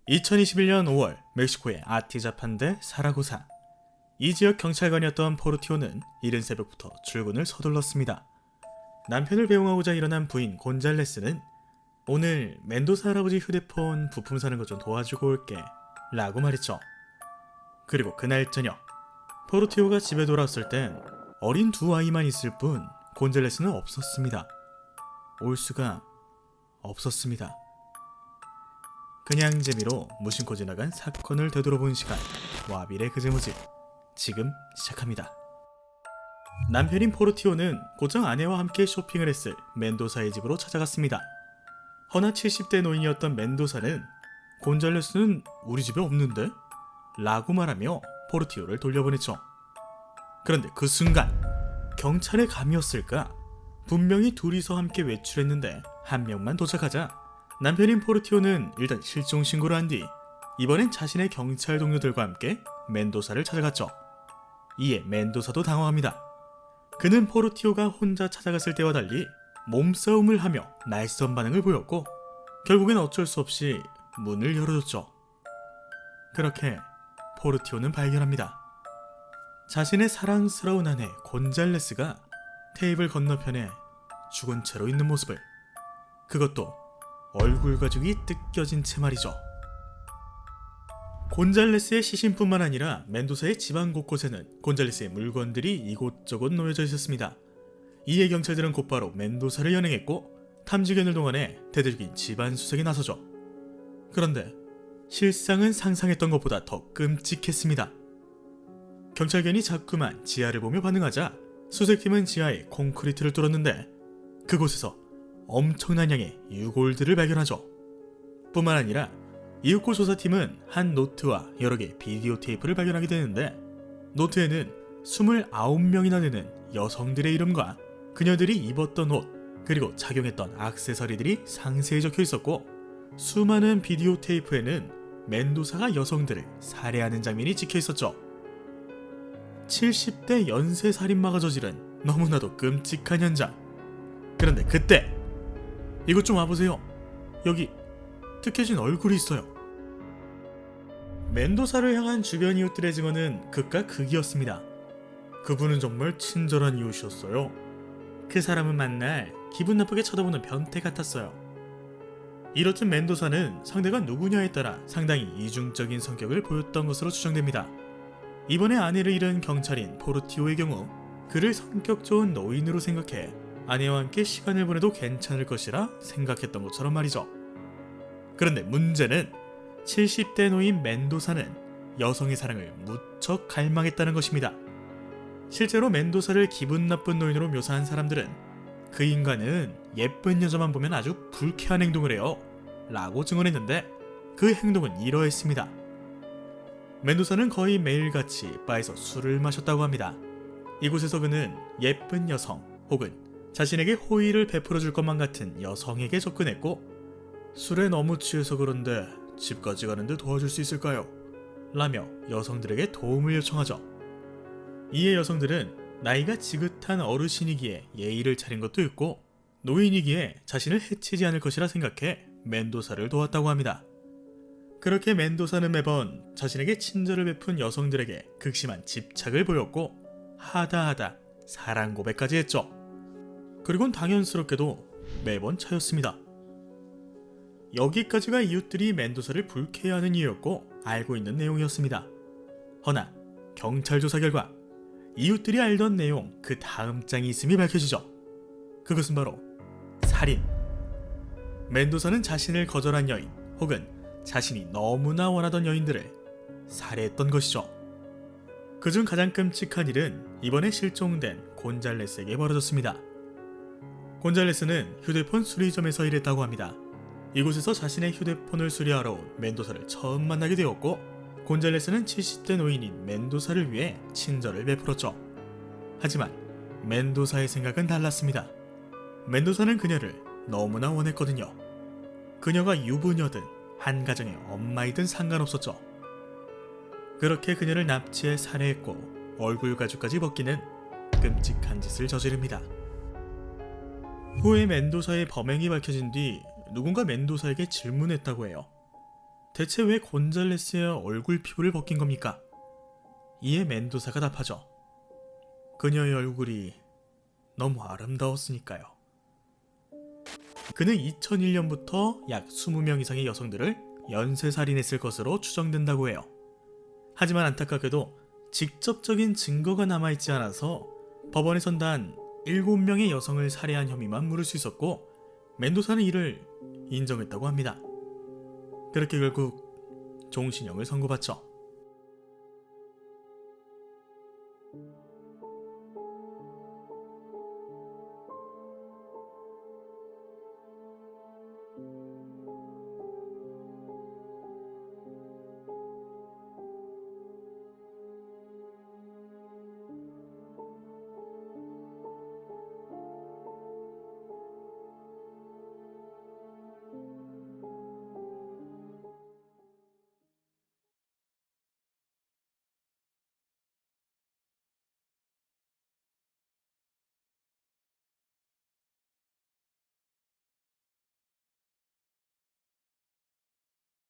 2021년 5월 멕시코의 아티자판데 사라고사. 이 지역 경찰관이었던 포르티오는 이른 새벽부터 출근을 서둘렀습니다. 남편을 배웅하고자 일어난 부인 곤잘레스는 오늘 멘도사 할아버지 휴대폰 부품 사는 거 좀 도와주고 올게 라고 말했죠. 그리고 그날 저녁 포르티오가 집에 돌아왔을 땐 어린 두 아이만 있을 뿐 곤잘레스는 없었습니다. 올 수가 없었습니다. 그냥 재미로 무심코 지나간 사건을 되돌아본 시간, 와빌의 그제무지 지금 시작합니다. 남편인 포르티오는 고장 아내와 함께 쇼핑을 했을 멘도사의 집으로 찾아갔습니다. 허나 70대 노인이었던 멘도사는 곤잘레스는 우리 집에 없는데? 라고 말하며 포르티오를 돌려보냈죠. 그런데 그 순간 경찰의 감이었을까? 분명히 둘이서 함께 외출했는데 한 명만 도착하자 남편인 포르티오는 일단 실종 신고를 한 뒤 이번엔 자신의 경찰 동료들과 함께 멘도사를 찾아갔죠. 이에 멘도사도 당황합니다. 그는 포르티오가 혼자 찾아갔을 때와 달리 몸싸움을 하며 날선 반응을 보였고 결국엔 어쩔 수 없이 문을 열어줬죠. 그렇게 포르티오는 발견합니다. 자신의 사랑스러운 아내 곤잘레스가 테이블 건너편에 죽은 채로 있는 모습을, 그것도 얼굴 가죽이 뜯겨진 채 말이죠. 곤잘레스의 시신뿐만 아니라 멘도사의 집안 곳곳에는 곤잘레스의 물건들이 이곳저곳 놓여져 있었습니다. 이에 경찰들은 곧바로 멘도사를 연행했고 탐지견을 동원해 대대적인 집안 수색에 나서죠. 그런데 실상은 상상했던 것보다 더 끔찍했습니다. 경찰견이 자꾸만 지하를 보며 반응하자 수색팀은 지하에 콘크리트를 뚫었는데 그곳에서 엄청난 양의 유골들을 발견하죠. 뿐만 아니라 이윽고 조사팀은 한 노트와 여러 개의 비디오 테이프를 발견하게 되는데 노트에는 29명이나 되는 여성들의 이름과 그녀들이 입었던 옷 그리고 착용했던 액세서리들이 상세히 적혀 있었고 수많은 비디오 테이프에는 멘도사가 여성들을 살해하는 장면이 찍혀 있었죠. 70대 연쇄 살인마가 저지른 너무나도 끔찍한 현장. 그런데 그때 이것 좀 와보세요. 여기 뜯겨진 얼굴이 있어요. 멘도사를 향한 주변 이웃들의 증언은 극과 극이었습니다. 그분은 정말 친절한 이웃이었어요. 그 사람은 만날 기분 나쁘게 쳐다보는 변태 같았어요. 이렇듯 멘도사는 상대가 누구냐에 따라 상당히 이중적인 성격을 보였던 것으로 추정됩니다. 이번에 아내를 잃은 경찰인 포르티오의 경우 그를 성격 좋은 노인으로 생각해 아내와 함께 시간을 보내도 괜찮을 것이라 생각했던 것처럼 말이죠. 그런데 문제는 70대 노인 멘도사는 여성의 사랑을 무척 갈망했다는 것입니다. 실제로 멘도사를 기분 나쁜 노인으로 묘사한 사람들은 그 인간은 예쁜 여자만 보면 아주 불쾌한 행동을 해요 라고 증언했는데 그 행동은 이러했습니다. 멘도사는 거의 매일같이 바에서 술을 마셨다고 합니다. 이곳에서 그는 예쁜 여성 혹은 자신에게 호의를 베풀어줄 것만 같은 여성에게 접근했고 술에 너무 취해서 그런데 집까지 가는데 도와줄 수 있을까요? 라며 여성들에게 도움을 요청하죠. 이에 여성들은 나이가 지긋한 어르신이기에 예의를 차린 것도 있고 노인이기에 자신을 해치지 않을 것이라 생각해 멘도사를 도왔다고 합니다. 그렇게 멘도사는 매번 자신에게 친절을 베푼 여성들에게 극심한 집착을 보였고 하다하다 사랑 고백까지 했죠. 그리곤 당연스럽게도 매번 차였습니다. 여기까지가 이웃들이 멘도사를 불쾌해하는 이유였고 알고 있는 내용이었습니다. 허나 경찰 조사 결과 이웃들이 알던 내용 그 다음 장이 있음이 밝혀지죠. 그것은 바로 살인. 멘도사는 자신을 거절한 여인 혹은 자신이 너무나 원하던 여인들을 살해했던 것이죠. 그중 가장 끔찍한 일은 이번에 실종된 곤잘레스에게 벌어졌습니다. 곤잘레스는 휴대폰 수리점에서 일했다고 합니다. 이곳에서 자신의 휴대폰을 수리하러 온 멘도사를 처음 만나게 되었고 곤잘레스는 70대 노인인 멘도사를 위해 친절을 베풀었죠. 하지만 멘도사의 생각은 달랐습니다. 멘도사는 그녀를 너무나 원했거든요. 그녀가 유부녀든 한 가정의 엄마이든 상관없었죠. 그렇게 그녀를 납치해 살해했고 얼굴 가죽까지 벗기는 끔찍한 짓을 저지릅니다. 후에 멘도사의 범행이 밝혀진 뒤 누군가 멘도사에게 질문했다고 해요. 대체 왜 곤잘레스의 얼굴 피부를 벗긴 겁니까? 이에 멘도사가 답하죠. 그녀의 얼굴이 너무 아름다웠으니까요. 그는 2001년부터 약 20명 이상의 여성들을 연쇄살인했을 것으로 추정된다고 해요. 하지만 안타깝게도 직접적인 증거가 남아있지 않아서 법원에선 단 7명의 여성을 살해한 혐의만 물을 수 있었고 멘도사는 이를 인정했다고 합니다. 그렇게 결국 종신형을 선고받죠.